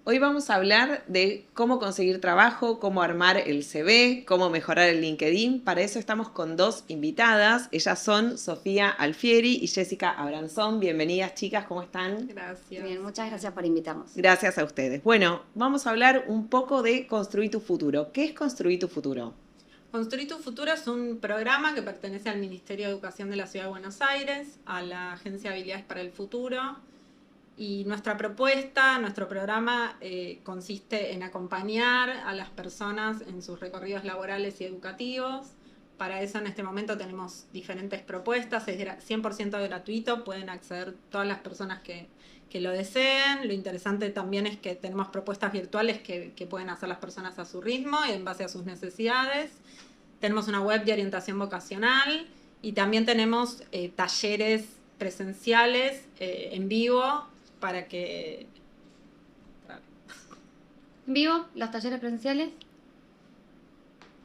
Hoy vamos a hablar de cómo conseguir trabajo, cómo armar el CV, cómo mejorar el LinkedIn. Para eso estamos con dos invitadas. Ellas son Sofía Alfieri y Jessica Abranzón. Bienvenidas, chicas, ¿cómo están? Gracias. Bien, muchas gracias por invitarnos. Gracias a ustedes. Bueno, vamos a hablar un poco de Construir tu futuro. ¿Qué es Construir tu futuro? Construir tu futuro es un programa que pertenece al Ministerio de Educación de la Ciudad de Buenos Aires, a la Agencia de Habilidades para el Futuro. Y nuestra propuesta, nuestro programa consiste en acompañar a las personas en sus recorridos laborales y educativos. Para eso en este momento tenemos diferentes propuestas, es 100% gratuito, pueden acceder todas las personas que lo deseen. Lo interesante también es que tenemos propuestas virtuales que pueden hacer las personas a su ritmo y en base a sus necesidades. Tenemos una web de orientación vocacional y también tenemos talleres presenciales en vivo para que... ¿En vivo? ¿Los talleres presenciales?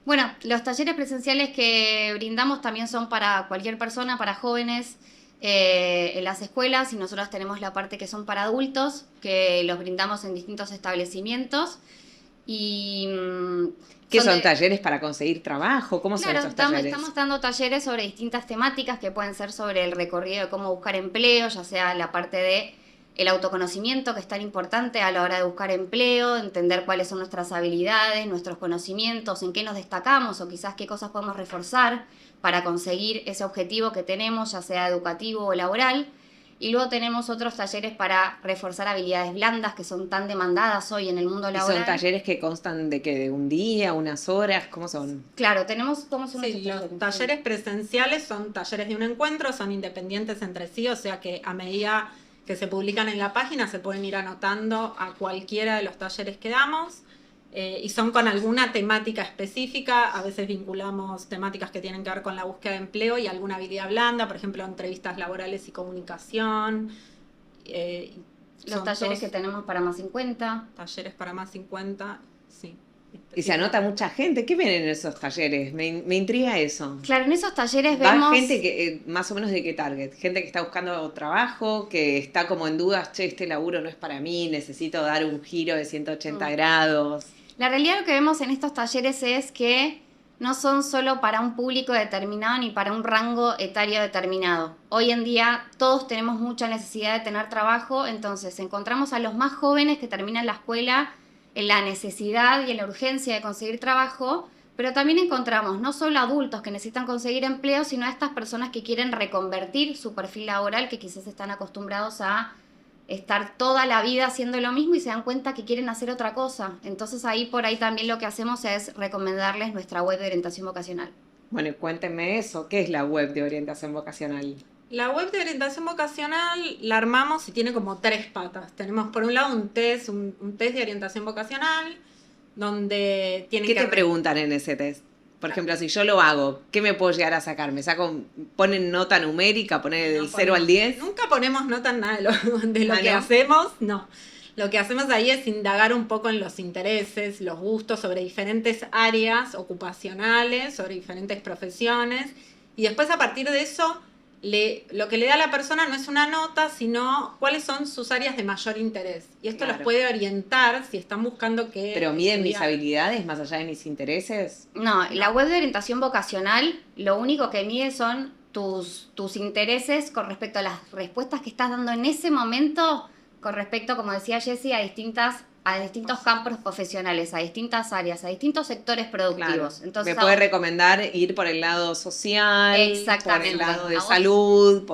Bueno, los talleres presenciales que brindamos también son para cualquier persona, para jóvenes en las escuelas, y nosotros tenemos la parte que son para adultos, que los brindamos en distintos establecimientos. Y ¿Qué son talleres para conseguir trabajo? ¿Cómo son claro, esos talleres? estamos dando talleres sobre distintas temáticas que pueden ser sobre el recorrido de cómo buscar empleo, ya sea la parte de el autoconocimiento, que es tan importante a la hora de buscar empleo, entender cuáles son nuestras habilidades, nuestros conocimientos, en qué nos destacamos o quizás qué cosas podemos reforzar para conseguir ese objetivo que tenemos, ya sea educativo o laboral. Y luego tenemos otros talleres para reforzar habilidades blandas que son tan demandadas hoy en el mundo ¿Y son laboral. talleres que constan de que de un día, unas horas? ¿Cómo son? Claro, tenemos cómo son Sí, nuestros los talleres presenciales son talleres de un encuentro, son independientes entre sí, o sea que a medida que se publican en la página se pueden ir anotando a cualquiera de los talleres que damos. Y son con alguna temática específica. A veces vinculamos temáticas que tienen que ver con la búsqueda de empleo y alguna habilidad blanda, por ejemplo, entrevistas laborales y comunicación. Los talleres que tenemos para más 50. Talleres para más 50, sí. Y se anota mucha gente. ¿Qué ven en esos talleres? Me intriga eso. Claro, en esos talleres ¿Va vemos... gente que, más o menos de qué target? Gente que está buscando trabajo, que está como en dudas, che, este laburo no es para mí, necesito dar un giro de 180 grados. La realidad lo que vemos en estos talleres es que no son solo para un público determinado ni para un rango etario determinado. Hoy en día todos tenemos mucha necesidad de tener trabajo, entonces encontramos a los más jóvenes que terminan la escuela en la necesidad y en la urgencia de conseguir trabajo, pero también encontramos no solo adultos que necesitan conseguir empleo, sino a estas personas que quieren reconvertir su perfil laboral, que quizás están acostumbrados a estar toda la vida haciendo lo mismo y se dan cuenta que quieren hacer otra cosa. Entonces ahí por ahí también lo que hacemos es recomendarles nuestra web de orientación vocacional. Bueno, cuéntenme eso. ¿Qué es la web de orientación vocacional? La web de orientación vocacional la armamos y tiene como 3 patas. Tenemos por un lado un test de orientación vocacional, donde tienen ¿Qué que... te preguntan en ese test? Por ejemplo, si yo lo hago, ¿qué me puedo llegar a sacar? ¿Ponen nota numérica, ponen del 0 al 10? Nunca ponemos nota en nada de lo que ¿no? hacemos, no. Lo que hacemos ahí es indagar un poco en los intereses, los gustos sobre diferentes áreas ocupacionales, sobre diferentes profesiones. Y después a partir de eso, lo que le da a la persona no es una nota, sino cuáles son sus áreas de mayor interés. Y esto los puede orientar si están buscando que... ¿Pero miden mis habilidades más allá de mis intereses? No, la web de orientación vocacional lo único que mide son tus intereses con respecto a las respuestas que estás dando en ese momento, con respecto, como decía Jessie, a distintos campos profesionales, a distintas áreas, a distintos sectores productivos. Claro. Entonces, me puede recomendar ir por el lado social, exactamente, por el lado de salud,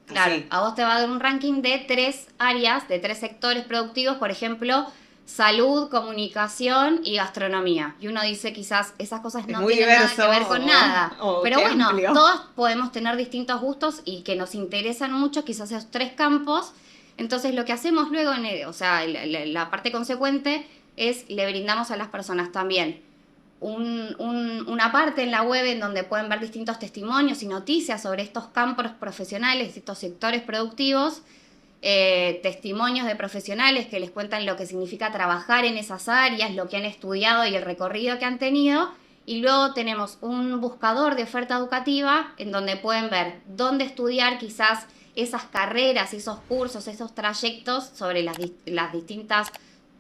claro, así. a vos te va a dar un ranking de 3 áreas, de 3 sectores productivos, por ejemplo, salud, comunicación y gastronomía. Y uno dice quizás esas cosas no tienen nada que ver con nada. Pero bueno, amplio. todos podemos tener distintos gustos y que nos interesan mucho quizás esos 3 campos. Entonces lo que hacemos luego, la parte consecuente es le brindamos a las personas también una parte en la web en donde pueden ver distintos testimonios y noticias sobre estos campos profesionales, estos sectores productivos, testimonios de profesionales que les cuentan lo que significa trabajar en esas áreas, lo que han estudiado y el recorrido que han tenido. Y luego tenemos un buscador de oferta educativa en donde pueden ver dónde estudiar quizás esas carreras, esos cursos, esos trayectos sobre las distintas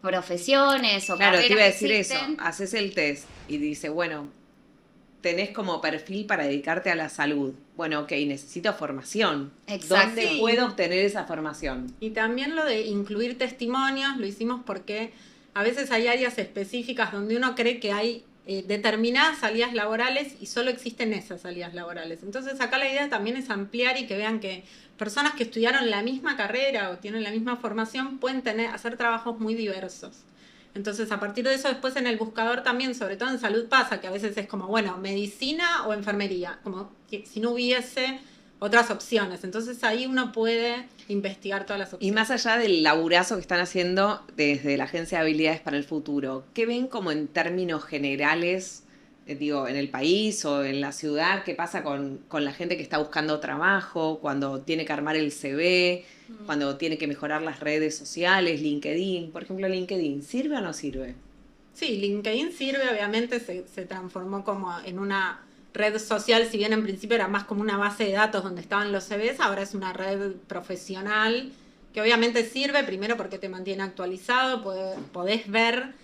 profesiones o Claro, carreras te iba a que decir eso. existen. Haces el test y dice, bueno, tenés como perfil para dedicarte a la salud. Bueno, ok, necesito formación. Exacto. ¿Dónde Sí. puedo obtener esa formación? Y también lo de incluir testimonios, lo hicimos porque a veces hay áreas específicas donde uno cree que hay determinadas salidas laborales y solo existen esas salidas laborales. Entonces acá la idea también es ampliar y que vean que personas que estudiaron la misma carrera o tienen la misma formación pueden hacer trabajos muy diversos. Entonces, a partir de eso, después en el buscador también, sobre todo en salud pasa, que a veces es como, bueno, medicina o enfermería, como que si no hubiese otras opciones. Entonces ahí uno puede investigar todas las opciones. Y más allá del laburazo que están haciendo desde la Agencia de Habilidades para el Futuro, ¿qué ven como en términos generales, digo, en el país o en la ciudad? ¿Qué pasa con la gente que está buscando trabajo, cuando tiene que armar el CV, cuando tiene que mejorar las redes sociales, LinkedIn? Por ejemplo, LinkedIn, ¿sirve o no sirve? Sí, LinkedIn sirve, obviamente se transformó como en una red social, si bien en principio era más como una base de datos donde estaban los CVs, ahora es una red profesional que obviamente sirve, primero porque te mantiene actualizado, podés ver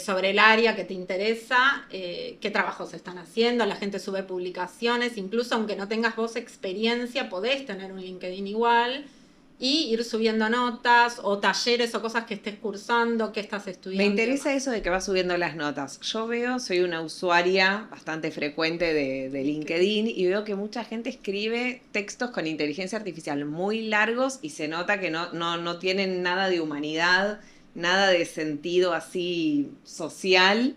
sobre el área que te interesa, qué trabajos se están haciendo, la gente sube publicaciones, incluso aunque no tengas vos experiencia, podés tener un LinkedIn igual y ir subiendo notas o talleres o cosas que estés cursando, que estás estudiando. Me interesa eso de que vas subiendo las notas. Yo veo, soy una usuaria bastante frecuente de LinkedIn y veo que mucha gente escribe textos con inteligencia artificial muy largos y se nota que no tienen nada de humanidad, nada de sentido así social.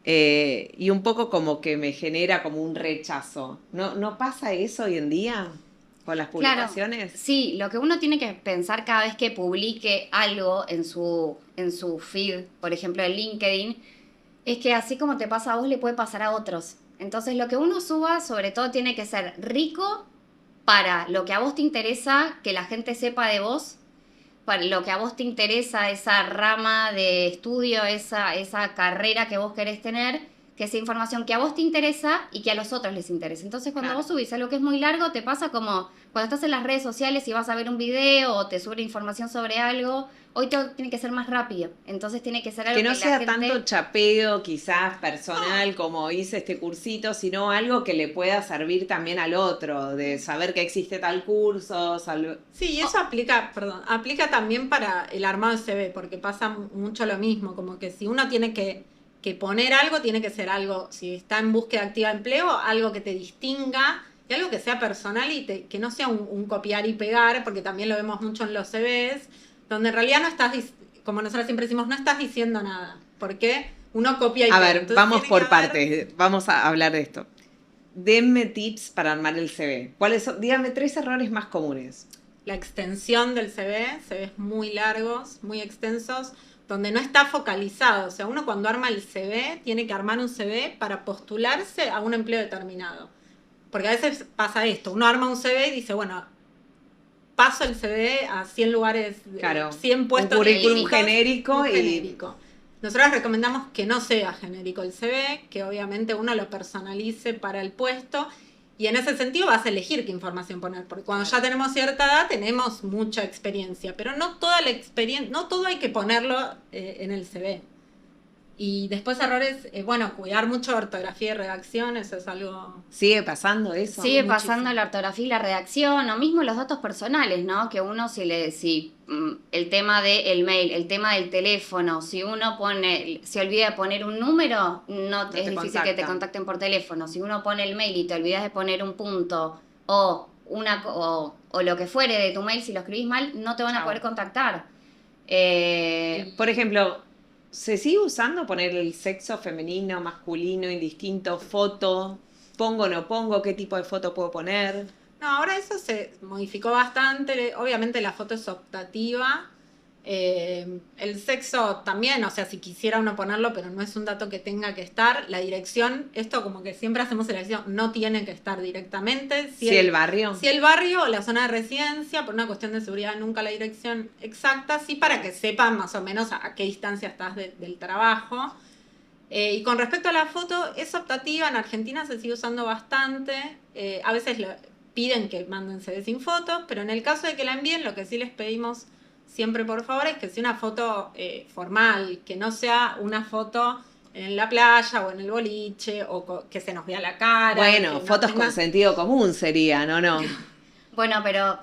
Y un poco como que me genera como un rechazo. ¿No pasa eso hoy en día con las publicaciones? Claro, sí, lo que uno tiene que pensar cada vez que publique algo en su feed, por ejemplo en LinkedIn, es que así como te pasa a vos, le puede pasar a otros. Entonces lo que uno suba sobre todo tiene que ser rico para lo que a vos te interesa, que la gente sepa de vos, para lo que a vos te interesa, esa rama de estudio, esa carrera que vos querés tener, que esa información que a vos te interesa y que a los otros les interesa. Entonces cuando Claro. vos subís algo que es muy largo, te pasa como cuando estás en las redes sociales y vas a ver un video o te sube información sobre algo, hoy todo tiene que ser más rápido. Entonces tiene que ser algo Que no la sea gente... tanto chapeo quizás personal como hice este cursito, sino algo que le pueda servir también al otro, de saber que existe tal curso. Sí, y eso aplica también para el armado de CV, porque pasa mucho lo mismo, como que si uno tiene que poner algo, tiene que ser algo, si está en búsqueda activa de empleo, algo que te distinga y algo que sea personal y que no sea un copiar y pegar, porque también lo vemos mucho en los CVs, donde en realidad no estás, como nosotros siempre decimos, no estás diciendo nada, porque uno copia y A pega. ver, Entonces vamos tiene por que haber- partes, vamos a hablar de esto. Denme tips para armar el CV. ¿Cuáles son? Dígame 3 errores más comunes. La extensión del CVs muy largos, muy extensos, donde no está focalizado. O sea, uno cuando arma el CV tiene que armar un CV para postularse a un empleo determinado. Porque a veces pasa esto, uno arma un CV y dice, bueno, paso el CV a 100 lugares, Claro, 100 puestos un currículum distintos, genérico un y... genérico. Nosotros recomendamos que no sea genérico el CV, que obviamente uno lo personalice para el puesto y en ese sentido vas a elegir qué información poner, porque cuando ya tenemos cierta edad tenemos mucha experiencia, pero no toda la experiencia, no todo hay que ponerlo en el CV. Y después errores, bueno, cuidar mucho ortografía y redacción, eso es algo... ¿Sigue pasando eso? Sigue Muchísimo. pasando la ortografía y la redacción, o mismo los datos personales, ¿no? Que uno el tema del mail, el tema del teléfono, si uno se olvida de poner un número, no es te difícil que te contactan. contacten por teléfono. Si uno pone el mail y te olvidas de poner un punto o o lo que fuere de tu mail, si lo escribís mal, no te van a Chao. poder contactar. Por ejemplo, ¿se sigue usando poner el sexo femenino, masculino, indistinto, foto? ¿Pongo o no pongo? ¿Qué tipo de foto puedo poner? No, ahora eso se modificó bastante. Obviamente la foto es optativa. El sexo también, o sea, si quisiera uno ponerlo, pero no es un dato que tenga que estar. La dirección, esto como que siempre hacemos elección, no tiene que estar directamente. Si el barrio. Si el barrio o la zona de residencia, por una cuestión de seguridad, nunca la dirección exacta, sí para que sepan más o menos a qué distancia estás del trabajo. Y con respecto a la foto, es optativa, en Argentina se sigue usando bastante. A veces piden que manden CV sin fotos, pero en el caso de que la envíen, lo que sí les pedimos siempre por favor es que sea una foto formal, que no sea una foto en la playa o en el boliche o que se nos vea la cara. Bueno, fotos con sentido común serían, ¿o no? Bueno, pero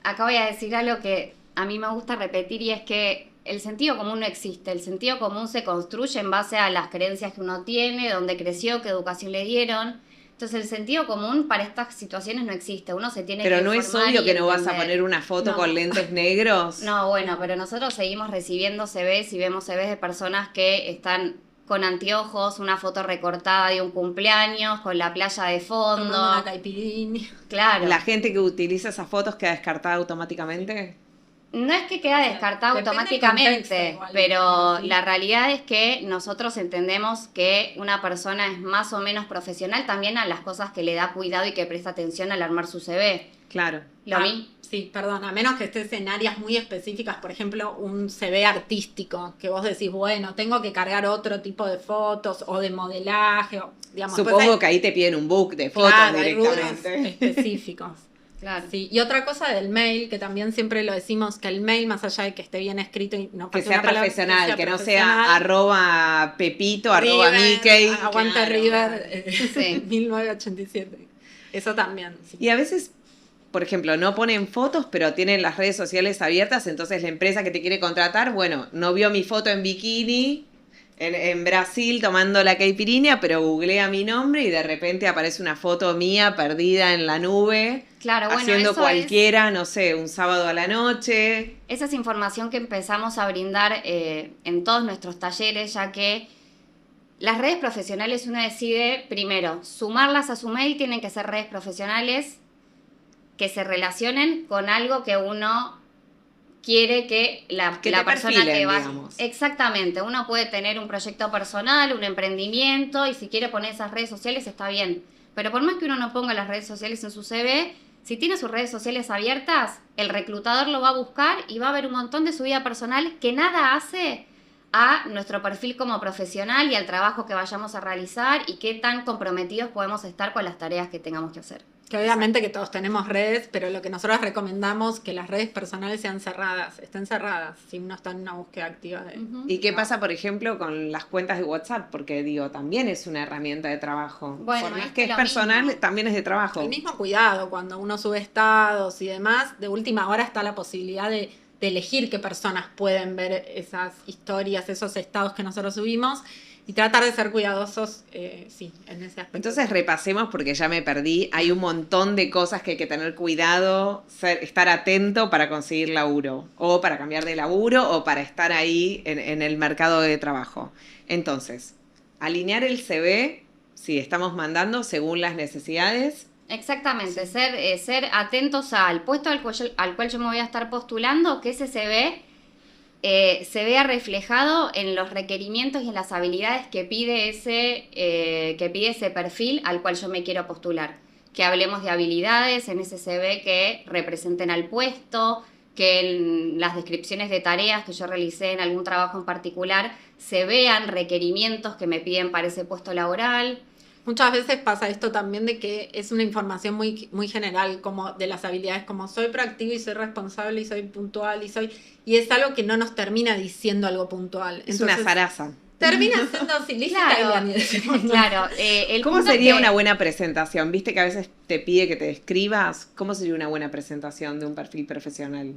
acá voy a decir algo que a mí me gusta repetir y es que el sentido común no existe. El sentido común se construye en base a las creencias que uno tiene, dónde creció, qué educación le dieron. Entonces el sentido común para estas situaciones no existe. Uno se tiene que Pero no es informar obvio y que no vas a entender. poner una foto No. con lentes negros. No, bueno, pero nosotros seguimos recibiendo CVs y vemos CVs de personas que están con anteojos, una foto recortada de un cumpleaños, con la playa de tomando una fondo. caipirinha. Claro. ¿La gente que utiliza esas fotos queda descartada automáticamente? No es que queda O sea, descartado depende del automáticamente, contexto igual, pero ¿sí? la realidad es que nosotros entendemos que una persona es más o menos profesional también a las cosas que le da cuidado y que presta atención al armar su CV. Claro. Sí, perdón, a menos que estés en áreas muy específicas, por ejemplo, un CV artístico, que vos decís, bueno, tengo que cargar otro tipo de fotos o de modelaje, o, digamos. Supongo que ahí te piden un book de fotos claro, hay rubros directamente. específicos. Claro. Sí, y otra cosa del mail, que también siempre lo decimos, que el mail, más allá de que esté bien escrito y no Que falte sea una palabra, profesional, que no profesional. sea arroba Pepito, arroba River, Mickey. Aguante Claro. River, Sí. 1987. Eso también. Sí. Y a veces, por ejemplo, no ponen fotos, pero tienen las redes sociales abiertas, entonces la empresa que te quiere contratar, bueno, no vio mi foto en bikini en Brasil tomando la caipirinha, pero googlea mi nombre y de repente aparece una foto mía perdida en la nube, Claro, bueno, haciendo eso cualquiera, no sé, un sábado a la noche. Esa es información que empezamos a brindar en todos nuestros talleres, ya que las redes profesionales uno decide, primero, sumarlas a su mail, tienen que ser redes profesionales que se relacionen con algo que uno quiere que la Que la te persona perfilen, que va... digamos. Exactamente, uno puede tener un proyecto personal, un emprendimiento, y si quiere poner esas redes sociales está bien. Pero por más que uno no ponga las redes sociales en su CV, si tiene sus redes sociales abiertas, el reclutador lo va a buscar y va a ver un montón de su vida personal que nada hace a nuestro perfil como profesional y al trabajo que vayamos a realizar y qué tan comprometidos podemos estar con las tareas que tengamos que hacer. Que obviamente que todos tenemos redes, pero lo que nosotros recomendamos que las redes personales sean cerradas, estén cerradas, si uno está en una búsqueda activa de... Ujú. ¿Y qué pasa, por ejemplo, con las cuentas de WhatsApp? Porque, digo, también es una herramienta de trabajo. Bueno, Por más es que es lo personal, mismo. también es de trabajo. El mismo cuidado cuando uno sube estados y demás, de última hora está la posibilidad de elegir qué personas pueden ver esas historias, esos estados que nosotros subimos y tratar de ser cuidadosos, sí, en ese aspecto. Entonces repasemos porque ya me perdí. Hay un montón de cosas que hay que tener cuidado, estar atento para conseguir laburo, o para cambiar de laburo, o para estar ahí en el mercado de trabajo. Entonces, alinear el CV, si estamos mandando según las necesidades. Exactamente, ser atentos al puesto al cual yo me voy a estar postulando, que ese CV se vea reflejado en los requerimientos y en las habilidades que pide ese perfil al cual yo me quiero postular. Que hablemos de habilidades en ese CV que representen al puesto, que en las descripciones de tareas que yo realicé en algún trabajo en particular se vean requerimientos que me piden para ese puesto laboral. Muchas veces pasa esto también de que es una información muy, muy general, como de las habilidades, como soy proactivo y soy responsable y soy puntual y es algo que no nos termina diciendo algo puntual. Es una zaraza. Termina siendo así, Claro, claro. ¿Cómo punto sería que- una buena presentación? ¿Viste que a veces te pide que te describas? ¿Cómo sería una buena presentación de un perfil profesional?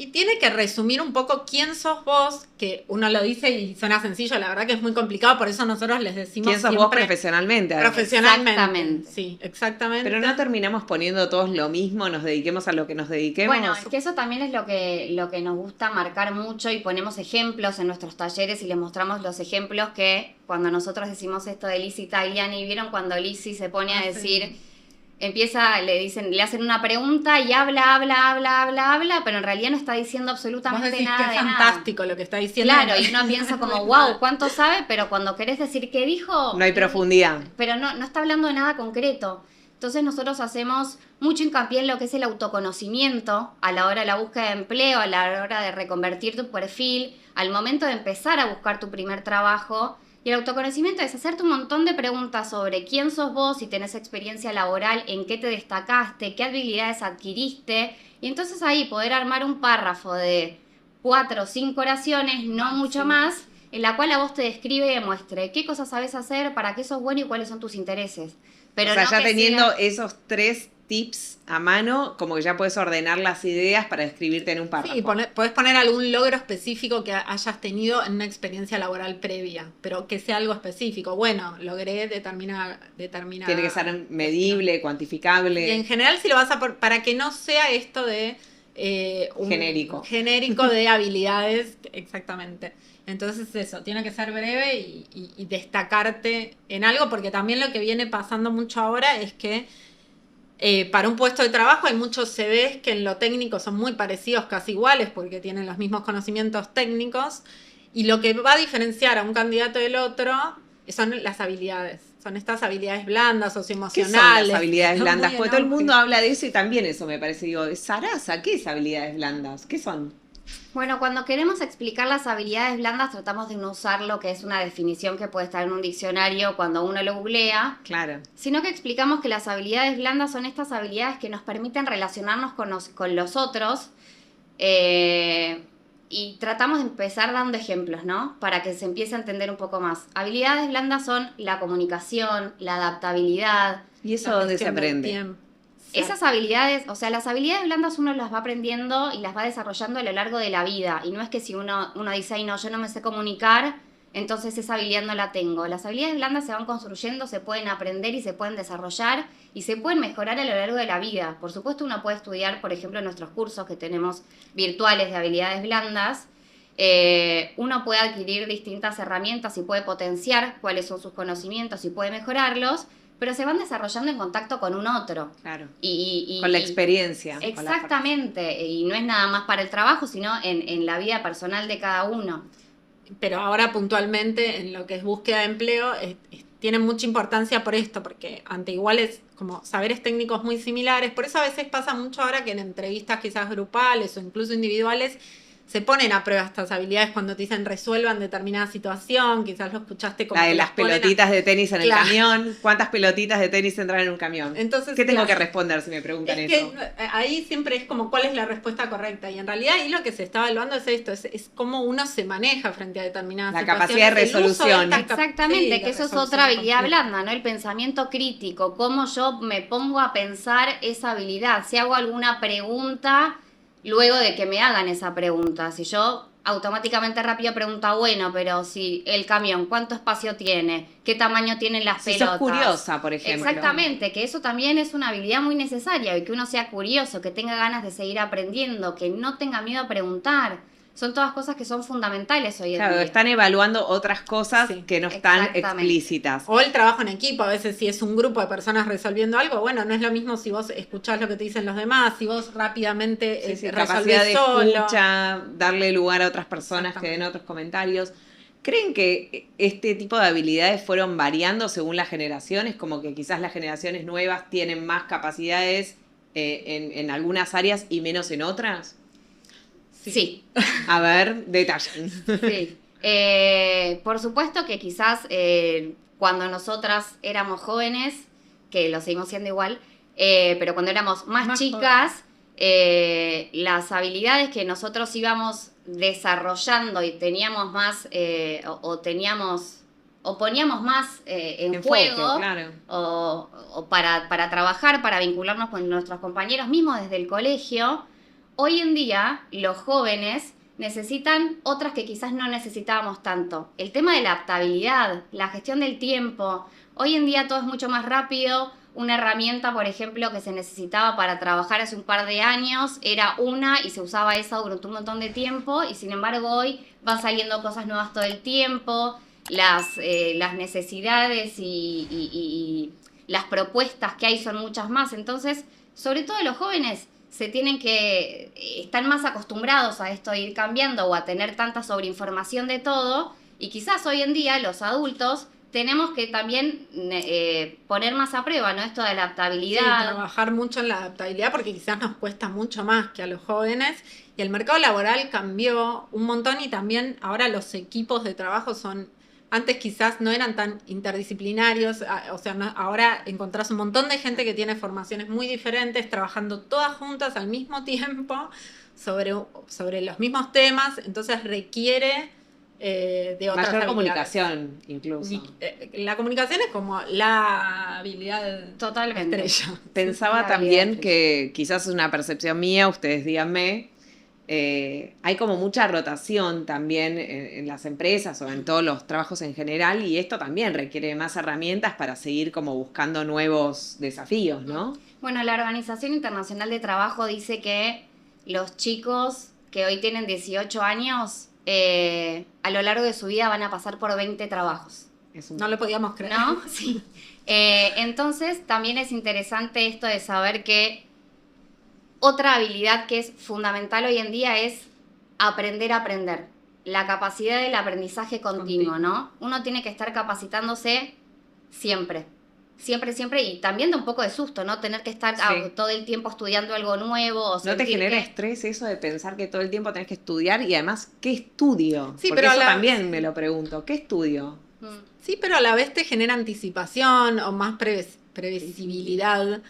Y tiene que resumir un poco quién sos vos, que uno lo dice y suena sencillo, la verdad que es muy complicado, por eso nosotros les decimos ¿Quién sos vos siempre profesionalmente? además? profesionalmente. Exactamente. Sí, exactamente. Pero no terminamos poniendo todos lo mismo, nos dediquemos a lo que nos dediquemos. Bueno, es que eso también es lo que nos gusta marcar mucho y ponemos ejemplos en nuestros talleres y les mostramos los ejemplos que cuando nosotros decimos esto de Lizzie Tagliani, ¿vieron cuando Lizzie se pone a Ah, sí. decir, le hacen una pregunta y habla, pero en realidad no está diciendo Vos absolutamente decís nada que de es nada. fantástico lo que está diciendo. Claro, y uno piensa como, wow, ¿cuánto sabe? Pero cuando querés decir qué dijo, No hay profundidad. pero no está hablando de nada concreto. Entonces nosotros hacemos mucho hincapié en lo que es el autoconocimiento a la hora de la búsqueda de empleo, a la hora de reconvertir tu perfil, al momento de empezar a buscar tu primer trabajo. Y el autoconocimiento es hacerte un montón de preguntas sobre quién sos vos, si tenés experiencia laboral, en qué te destacaste, qué habilidades adquiriste. Y entonces ahí poder armar un párrafo de 4 o 5 oraciones, no mucho más, en la cual a vos te describe y demuestre qué cosas sabés hacer, para qué sos bueno y cuáles son tus intereses. Pero o sea, no ya que teniendo sea- esos 3 tips a mano, como que ya puedes ordenar las ideas para describirte en un párrafo. Sí, podés poner algún logro específico que hayas tenido en una experiencia laboral previa, pero que sea algo específico. Bueno, logré determinar. Tiene que ser medible, cuantificable. Y en general, si lo vas a para que no sea esto de un genérico de habilidades, exactamente. Entonces eso, tiene que ser breve y destacarte en algo, porque también lo que viene pasando mucho ahora es que para un puesto de trabajo hay muchos CVs que en lo técnico son muy parecidos, casi iguales, porque tienen los mismos conocimientos técnicos, y lo que va a diferenciar a un candidato del otro son las habilidades. Son estas habilidades blandas, socioemocionales. ¿Qué son las habilidades blandas? Porque todo el mundo habla de eso y también eso me parece. Digo, Sarasa, ¿qué es habilidades blandas? ¿Qué son? Bueno, cuando queremos explicar las habilidades blandas tratamos de no usar lo que es una definición que puede estar en un diccionario cuando uno lo googlea, Claro. sino que explicamos que las habilidades blandas son estas habilidades que nos permiten relacionarnos con los otros, y tratamos de empezar dando ejemplos, ¿no? Para que se empiece a entender un poco más. Habilidades blandas son la comunicación, la adaptabilidad. ¿Y eso dónde se aprende? Esas habilidades, o sea, las habilidades blandas uno las va aprendiendo y las va desarrollando a lo largo de la vida. Y no es que si uno dice, ay, no, yo no me sé comunicar, entonces esa habilidad no la tengo. Las habilidades blandas se van construyendo, se pueden aprender y se pueden desarrollar y se pueden mejorar a lo largo de la vida. Por supuesto, uno puede estudiar, por ejemplo, en nuestros cursos que tenemos virtuales de habilidades blandas. Uno puede adquirir distintas herramientas y puede potenciar cuáles son sus conocimientos y puede mejorarlos, pero se van desarrollando en contacto con un otro. Claro. Y con la experiencia. Exactamente. Y no es nada más para el trabajo, sino en la vida personal de cada uno. Pero ahora puntualmente en lo que es búsqueda de empleo tiene mucha importancia por esto, porque ante iguales como saberes técnicos muy similares, por eso a veces pasa mucho ahora que en entrevistas quizás grupales o incluso individuales se ponen a prueba estas habilidades cuando te dicen resuelvan determinada situación, quizás lo escuchaste como... La de las pelotitas de tenis en el camión. ¿Cuántas pelotitas de tenis entran en un camión? Entonces, ¿qué tengo que responder si me preguntan eso? Que ahí siempre es como cuál es la respuesta correcta. Y en realidad ahí lo que se está evaluando es esto, es cómo uno se maneja frente a determinadas situaciones. La capacidad de resolución. Exactamente, que eso es otra habilidad blanda, ¿no? El pensamiento crítico, cómo yo me pongo a pensar esa habilidad. Si hago alguna pregunta luego de que me hagan esa pregunta, si yo automáticamente rápido pregunto, bueno, pero si el camión, ¿cuánto espacio tiene? ¿Qué tamaño tienen las pelotas? Si sos curiosa, por ejemplo. Exactamente, que eso también es una habilidad muy necesaria, y que uno sea curioso, que tenga ganas de seguir aprendiendo, que no tenga miedo a preguntar. Son todas cosas que son fundamentales hoy en día. Claro, están evaluando otras cosas que no están explícitas. O el trabajo en equipo, a veces si es un grupo de personas resolviendo algo, bueno, no es lo mismo si vos escuchás lo que te dicen los demás, si vos rápidamente capacidad de solo. escucha, darle lugar a otras personas que den otros comentarios. ¿Creen que este tipo de habilidades fueron variando según las generaciones? Como que quizás las generaciones nuevas tienen más capacidades en algunas áreas y menos en otras. Sí. A ver, detallen. Sí. Por supuesto que quizás cuando nosotras éramos jóvenes, que lo seguimos siendo igual, pero cuando éramos más chicas, las habilidades que nosotros íbamos desarrollando y teníamos más, o poníamos más en juego, claro. o para trabajar, para vincularnos con nuestros compañeros mismos desde el colegio. Hoy en día, los jóvenes necesitan otras que quizás no necesitábamos tanto. El tema de la adaptabilidad, la gestión del tiempo. Hoy en día todo es mucho más rápido. Una herramienta, por ejemplo, que se necesitaba para trabajar hace un par de años era una y se usaba esa durante un montón de tiempo, y sin embargo hoy van saliendo cosas nuevas todo el tiempo. Las necesidades y las propuestas que hay son muchas más. Entonces, sobre todo los jóvenes están más acostumbrados a esto de ir cambiando o a tener tanta sobreinformación de todo, y quizás hoy en día los adultos tenemos que también poner más a prueba, ¿no? Esto de la adaptabilidad. Sí, trabajar mucho en la adaptabilidad, porque quizás nos cuesta mucho más que a los jóvenes, y el mercado laboral cambió un montón, y también ahora los equipos de trabajo antes quizás no eran tan interdisciplinarios, o sea, ahora encontrás un montón de gente que tiene formaciones muy diferentes, trabajando todas juntas al mismo tiempo. O sobre los mismos temas, entonces requiere de otras mayor habilidades. comunicación, incluso. La comunicación es como la habilidad Totalmente. estrella. Pensaba la también habilidad que quizás es una percepción mía, ustedes díganme, hay como mucha rotación también en las empresas o en todos los trabajos en general, y esto también requiere más herramientas para seguir como buscando nuevos desafíos, ¿no? Bueno, la Organización Internacional de Trabajo dice que los chicos que hoy tienen 18 años, a lo largo de su vida van a pasar por 20 trabajos. No lo podíamos creer. ¿No? Sí. Entonces, también es interesante esto de saber que otra habilidad que es fundamental hoy en día es aprender a aprender. La capacidad del aprendizaje continuo, ¿no? Uno tiene que estar capacitándose siempre. Siempre, siempre. Y también da un poco de susto, ¿no? Tener que estar todo el tiempo estudiando algo nuevo. O ¿No te genera estrés eso de pensar que todo el tiempo tenés que estudiar? Y además, ¿qué estudio? Sí, porque pero eso también me lo pregunto. ¿Qué estudio? Sí, pero a la vez te genera anticipación o más previsibilidad.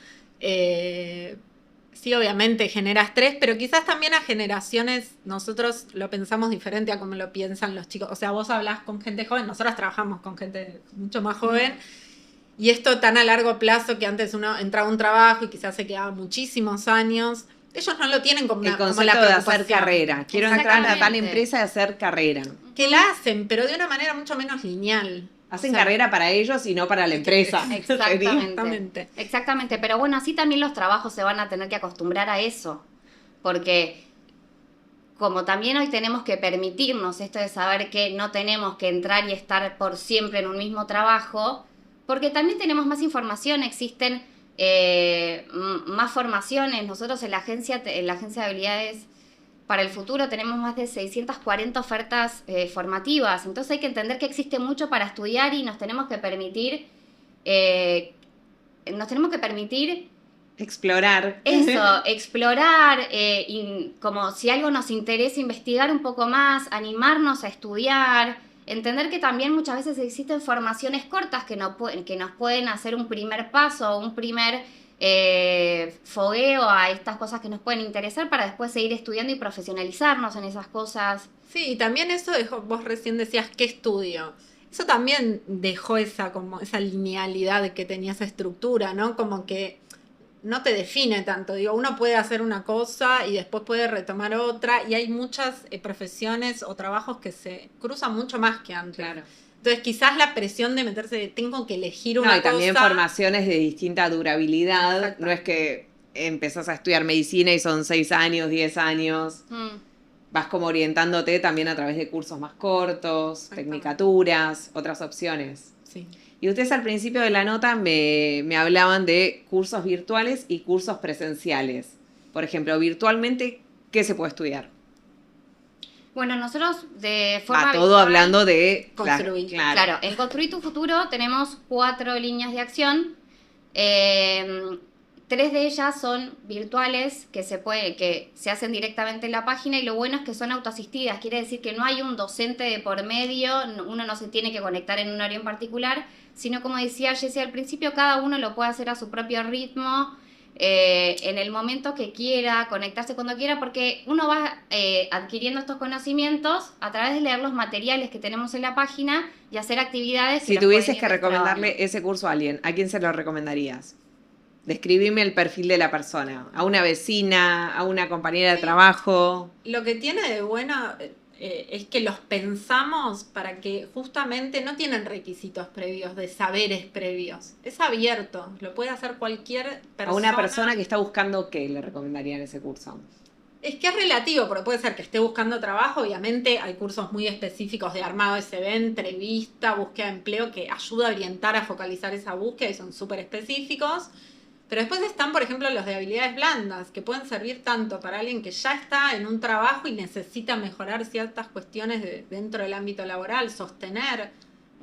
Sí, obviamente genera estrés, pero quizás también a generaciones nosotros lo pensamos diferente a como lo piensan los chicos. O sea, vos hablás con gente joven, nosotros trabajamos con gente mucho más joven. Y esto tan a largo plazo que antes uno entraba a un trabajo y quizás se quedaba muchísimos años. Ellos no lo tienen como, el como concepto la de preocupación. hacer carrera. Quiero entrar a tal empresa y hacer carrera. Que la hacen, pero de una manera mucho menos lineal. Hacen carrera para ellos y no para la empresa. Exactamente. Exactamente. Pero bueno, así también los trabajos se van a tener que acostumbrar a eso. Porque como también hoy tenemos que permitirnos esto de saber que no tenemos que entrar y estar por siempre en un mismo trabajo, porque también tenemos más información, existen más formaciones. Nosotros en la agencia de habilidades para el futuro tenemos más de 640 ofertas formativas, entonces hay que entender que existe mucho para estudiar y nos tenemos que permitir explorar. Eso, explorar, y como si algo nos interesa, investigar un poco más, animarnos a estudiar, entender que también muchas veces existen formaciones cortas que nos pueden hacer un primer paso, un primer fogueo a estas cosas que nos pueden interesar para después seguir estudiando y profesionalizarnos en esas cosas. Sí, y también eso dejó, vos recién decías, ¿qué estudio? Eso también dejó esa linealidad que tenía esa estructura, ¿no? Como que no te define tanto. Digo, uno puede hacer una cosa y después puede retomar otra, y hay muchas profesiones o trabajos que se cruzan mucho más que antes. Claro. Entonces quizás la presión de meterse, tengo que elegir una cosa. No, y también formaciones de distinta durabilidad. Exacto. No es que empezás a estudiar medicina y son 6 años, 10 años. Vas como orientándote también a través de cursos más cortos, tecnicaturas, otras opciones. Sí. Y ustedes al principio de la nota me hablaban de cursos virtuales y cursos presenciales. Por ejemplo, virtualmente, ¿qué se puede estudiar? Bueno, nosotros de forma todo virtual, hablando de construir. Claro, en Construir tu Futuro tenemos 4 líneas de acción. 3 de ellas son virtuales, que se hacen directamente en la página, y lo bueno es que son autoasistidas. Quiere decir que no hay un docente de por medio, uno no se tiene que conectar en un horario en particular, sino, como decía Jessie al principio, cada uno lo puede hacer a su propio ritmo, en el momento que quiera, conectarse cuando quiera, porque uno va adquiriendo estos conocimientos a través de leer los materiales que tenemos en la página y hacer actividades. Si tuvieses que recomendarle ese curso a alguien, ¿a quién se lo recomendarías? Describime el perfil de la persona. ¿A una vecina? ¿A una compañera de trabajo? Lo que tiene de bueno es que los pensamos para que justamente no tienen requisitos previos, de saberes previos. Es abierto, lo puede hacer cualquier persona. A una persona que está buscando, ¿qué le recomendarían ese curso? Es que es relativo, porque puede ser que esté buscando trabajo. Obviamente hay cursos muy específicos de armado de CV, entrevista, búsqueda de empleo, que ayuda a orientar, a focalizar esa búsqueda y son súper específicos. Pero después están, por ejemplo, los de habilidades blandas, que pueden servir tanto para alguien que ya está en un trabajo y necesita mejorar ciertas cuestiones dentro del ámbito laboral, sostener.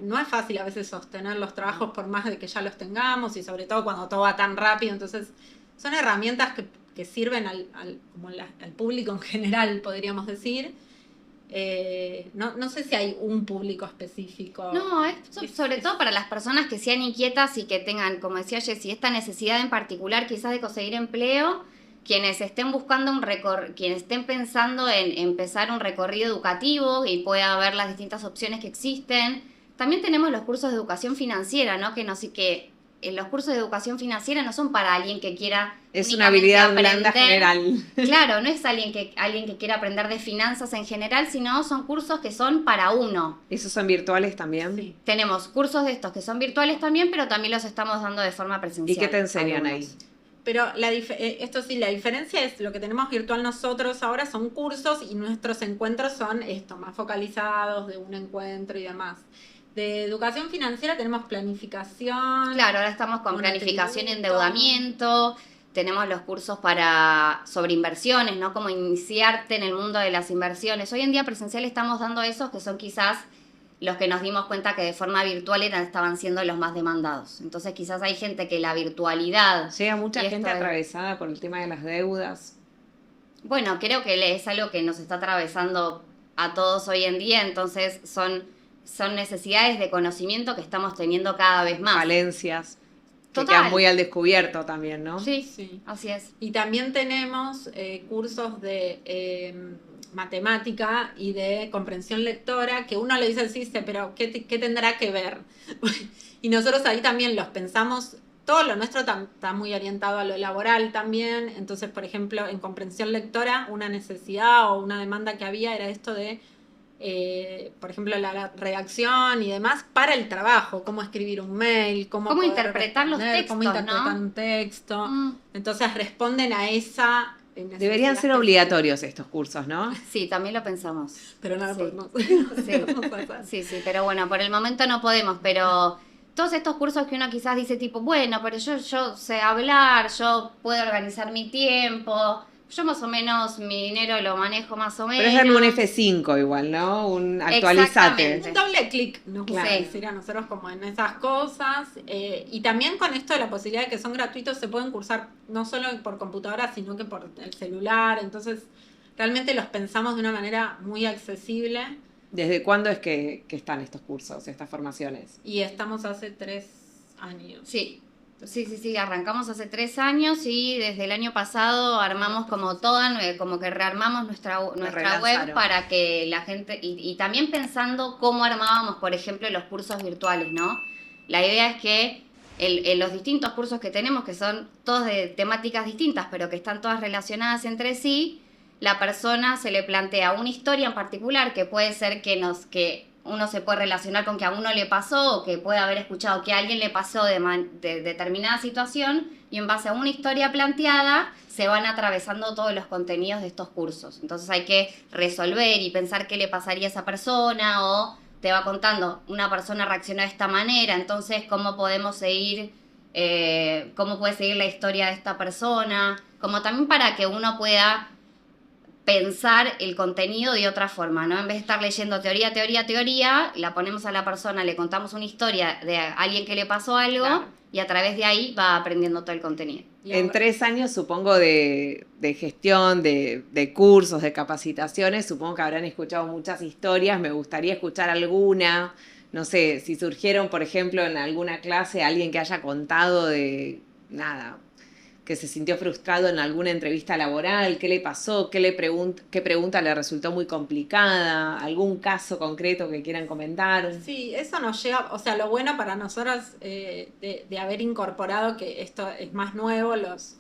No es fácil a veces sostener los trabajos por más de que ya los tengamos, y sobre todo cuando todo va tan rápido. Entonces, son herramientas que sirven al público en general, podríamos decir. No sé si hay un público específico. No, es sobre todo para las personas que sean inquietas y que tengan, como decía Jessie, esta necesidad en particular quizás de conseguir empleo, quienes estén buscando quienes estén pensando en empezar un recorrido educativo y pueda ver las distintas opciones que existen. También tenemos los cursos de educación financiera, ¿no? Que los cursos de educación financiera no son para alguien que quiera es una habilidad blanda aprender. general. Claro, no es alguien que quiera aprender de finanzas en general, sino son cursos que son para uno. ¿Esos son virtuales también? Sí. Tenemos cursos de estos que son virtuales también, pero también los estamos dando de forma presencial. ¿Y qué te enseñan algunos. ahí? Pero esto sí, la diferencia es lo que tenemos virtual nosotros ahora son cursos y nuestros encuentros son esto, más focalizados de un encuentro y demás. De educación financiera tenemos planificación. Claro, ahora estamos con planificación y tributo. endeudamiento. Tenemos los cursos sobre inversiones, ¿no? Cómo iniciarte en el mundo de las inversiones. Hoy en día presencial estamos dando esos que son quizás los que nos dimos cuenta que de forma virtual estaban siendo los más demandados. Entonces quizás hay gente que la virtualidad... Llega mucha y gente esto atravesada por el tema de las deudas. Bueno, creo que es algo que nos está atravesando a todos hoy en día, entonces son necesidades de conocimiento que estamos teniendo cada vez más. Falencias. Que Total. quedan muy al descubierto también, ¿no? Sí, Sí. así es. Y también tenemos cursos de matemática y de comprensión lectora, que uno le dice, sí, pero ¿qué tendrá que ver? Y nosotros ahí también los pensamos, todo lo nuestro está muy orientado a lo laboral también. Entonces, por ejemplo, en comprensión lectora, una necesidad o una demanda que había era esto de, por ejemplo, la redacción y demás para el trabajo, cómo escribir un mail, cómo poder interpretar los responder, textos, cómo interpretar ¿no? un texto. Mm. Entonces responden a esa necesidad Deberían ser específica. obligatorios estos cursos, ¿no? Sí, también lo pensamos. Pero no lo Sí. podemos. Sí. No podemos hacer. Sí, pero bueno, por el momento no podemos, pero todos estos cursos que uno quizás dice tipo, bueno, pero yo sé hablar, yo puedo organizar mi tiempo, yo más o menos mi dinero lo manejo más o menos. Pero es darle un F5 igual, ¿no? Un actualizate. Exactamente. Un doble clic nos Claro. gusta decir a nosotros como en esas cosas. Y también con esto de la posibilidad de que son gratuitos, se pueden cursar no solo por computadora, sino que por el celular. Entonces, realmente los pensamos de una manera muy accesible. ¿Desde cuándo es que están estos cursos, estas formaciones? Y estamos hace 3 años. Sí, arrancamos hace 3 años y desde el año pasado armamos como que rearmamos nuestra web relanzaron. para que la gente, y también pensando cómo armábamos, por ejemplo, los cursos virtuales, ¿no? La idea es que en los distintos cursos que tenemos, que son todos de temáticas distintas, pero que están todas relacionadas entre sí, la persona se le plantea una historia en particular que puede ser que uno se puede relacionar con que a uno le pasó o que puede haber escuchado que a alguien le pasó de determinada situación, y en base a una historia planteada se van atravesando todos los contenidos de estos cursos. Entonces hay que resolver y pensar qué le pasaría a esa persona, o te va contando, una persona reaccionó de esta manera, entonces cómo podemos seguir, cómo puede seguir la historia de esta persona, como también para que uno pueda pensar el contenido de otra forma, ¿no? En vez de estar leyendo teoría, la ponemos a la persona, le contamos una historia de alguien que le pasó algo, Claro. y a través de ahí va aprendiendo todo el contenido. Y En ahora- 3 años, supongo, de gestión, de cursos, de capacitaciones, supongo que habrán escuchado muchas historias. Me gustaría escuchar alguna. No sé, si surgieron, por ejemplo, en alguna clase alguien que haya contado de nada, que se sintió frustrado en alguna entrevista laboral, qué le pasó, qué pregunta le resultó muy complicada, algún caso concreto que quieran comentar. Sí, eso nos llega, o sea, lo bueno para nosotros de haber incorporado, que esto es más nuevo, los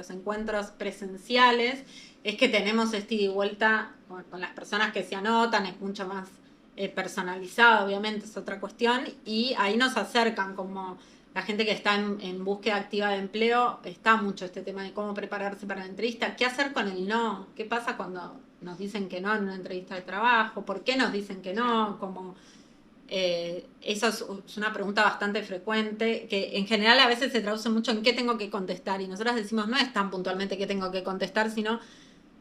encuentros presenciales, es que tenemos este ida y vuelta con las personas que se anotan, es mucho más personalizado, obviamente, es otra cuestión, y ahí nos acercan como la gente que está en búsqueda activa de empleo, está mucho este tema de cómo prepararse para la entrevista, qué hacer con el no, qué pasa cuando nos dicen que no en una entrevista de trabajo, por qué nos dicen que no, como eso es una pregunta bastante frecuente, que en general a veces se traduce mucho en qué tengo que contestar, y nosotros decimos no es tan puntualmente qué tengo que contestar, sino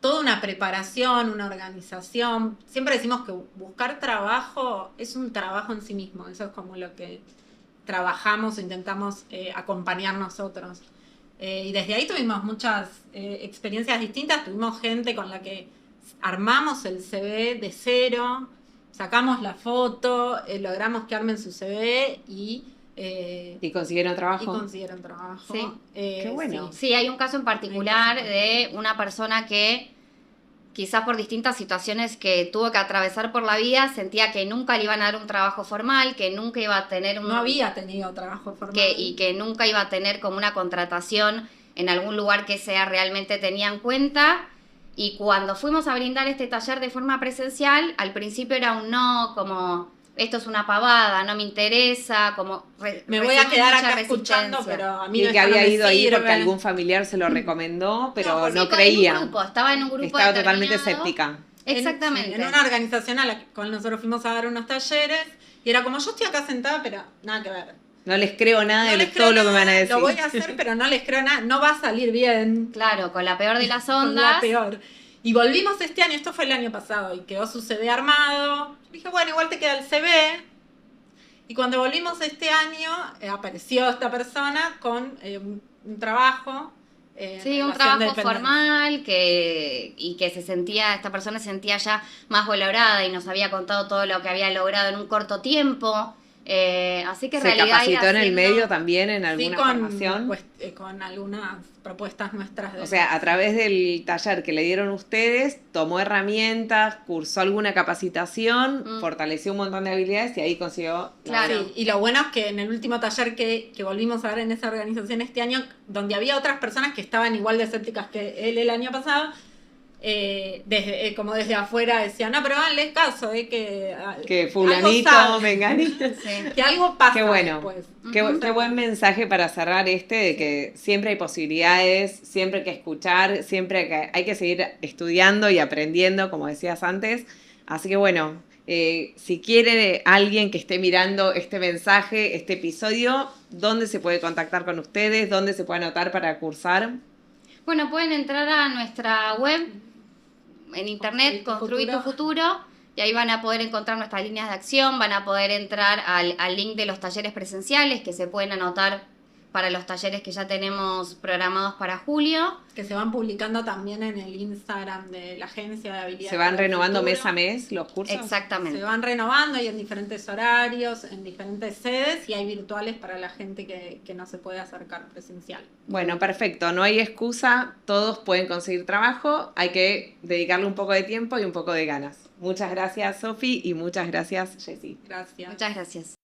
toda una preparación, una organización. Siempre decimos que buscar trabajo es un trabajo en sí mismo, eso es como lo que trabajamos o intentamos acompañar nosotros. Y desde ahí tuvimos muchas experiencias distintas, tuvimos gente con la que armamos el CV de cero, sacamos la foto, logramos que armen su CV y ¿Y consiguieron trabajo? Y consiguieron trabajo. Sí. Qué bueno. Sí. Sí, hay un caso en particular de una persona que quizás por distintas situaciones que tuvo que atravesar por la vida, sentía que nunca le iban a dar un trabajo formal, que nunca iba a tener un... No había tenido trabajo formal. y que nunca iba a tener como una contratación en algún lugar que sea realmente tenía en cuenta. Y cuando fuimos a brindar este taller de forma presencial, al principio era un no, como esto es una pavada, no me interesa, como me voy a quedar mucha acá escuchando, resistencia. pero a mí Y no, que esto no había me ido ahí porque sirve. algún familiar se lo recomendó, pero pues no Sí, creía. estaba en un grupo Estaba totalmente determinado. escéptica. Exactamente. En una organización a la cual nosotros fuimos a dar unos talleres, y era como, yo estoy acá sentada, pero nada que ver. No les creo nada No de les todo creo lo que me van a nada, decir. lo voy a hacer, pero no les creo nada, no va a salir bien. Claro, con la peor de las Con la ondas. peor. Y volvimos este año, esto fue el año pasado, y quedó su CV armado. Dije, bueno, igual te queda el CV. Y cuando volvimos este año, apareció esta persona con un trabajo. Sí, un trabajo formal y que esta persona se sentía ya más valorada y nos había contado todo lo que había logrado en un corto tiempo. Así que en ¿Se realidad capacitó en el haciendo- medio también en alguna formación? Con algunas propuestas nuestras. O sea, a través del taller que le dieron ustedes, tomó herramientas, cursó alguna capacitación, fortaleció un montón de habilidades y ahí consiguió... Claro. Sí, y lo bueno es que en el último taller que volvimos a ver en esa organización este año, donde había otras personas que estaban igual de escépticas que él el año pasado, como desde afuera decían, no, pero háganles caso, que fulanito, algo sabe, Sí. menganito. que algo pasa Qué bueno. después. Qué buen mensaje para cerrar de que siempre hay posibilidades, siempre hay que escuchar, siempre hay que seguir estudiando y aprendiendo, como decías antes. Así que bueno, si quiere alguien que esté mirando este mensaje, este episodio, ¿dónde se puede contactar con ustedes? ¿Dónde se puede anotar para cursar? Bueno, pueden entrar a nuestra web en internet, Construir tu Futuro, y ahí van a poder encontrar nuestras líneas de acción, van a poder entrar al link de los talleres presenciales que se pueden anotar para los talleres que ya tenemos programados para julio. Que se van publicando también en el Instagram de la Agencia de Habilidades. ¿Se van para el renovando Futuro. mes a mes los cursos? Exactamente. Se van renovando y en diferentes horarios, en diferentes sedes, y hay virtuales para la gente que no se puede acercar presencial. Bueno, perfecto, no hay excusa, todos pueden conseguir trabajo, hay que dedicarle un poco de tiempo y un poco de ganas. Muchas gracias, Sofi, y muchas gracias, Jessy. Gracias. Muchas gracias.